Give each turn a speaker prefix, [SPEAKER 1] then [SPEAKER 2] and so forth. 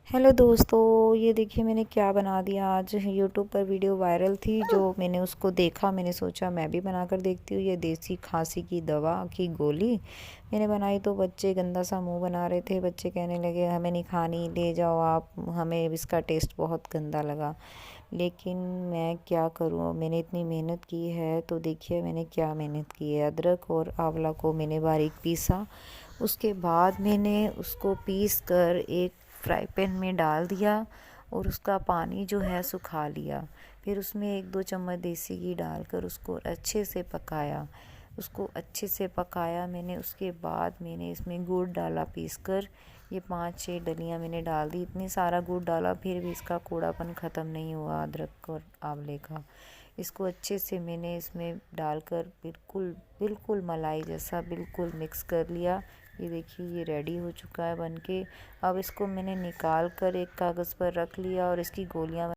[SPEAKER 1] Hello दोस्तों, ये देखिए मैंने क्या बना दिया। आज यूट्यूब पर वीडियो वायरल थी, जो मैंने उसको देखा, मैंने सोचा मैं भी बनाकर देखती हूँ। ये देसी खांसी की दवा की गोली मैंने बनाई, तो बच्चे गंदा सा मुंह बना रहे थे। बच्चे कहने लगे हमें नहीं खानी, ले जाओ आप, हमें इसका टेस्ट बहुत गंदा लगा। लेकिन मैं क्या करूँ, मैंने इतनी मेहनत की है। तो देखिए मैंने क्या मेहनत की है। अदरक और आंवला को मैंने बारीक पीसा, उसके बाद मैंने उसको पीस कर एक फ्राई पैन में डाल दिया और उसका पानी जो है सुखा लिया। फिर उसमें 1-2 चम्मच देसी घी डालकर उसको अच्छे से पकाया। उसको अच्छे से पकाया मैंने। उसके बाद मैंने इसमें गुड़ डाला पीस कर। ये 5-6 डलियाँ मैंने डाल दी। इतनी सारा गुड़ डाला फिर भी इसका कूड़ापन ख़त्म नहीं हुआ अदरक और आंवले का। इसको अच्छे से मैंने इसमें डालकर बिल्कुल बिल्कुल मलाई जैसा बिल्कुल मिक्स कर लिया। ये देखिए ये रेडी हो चुका है बनके। अब इसको मैंने निकाल कर एक कागज़ पर रख लिया और इसकी गोलियां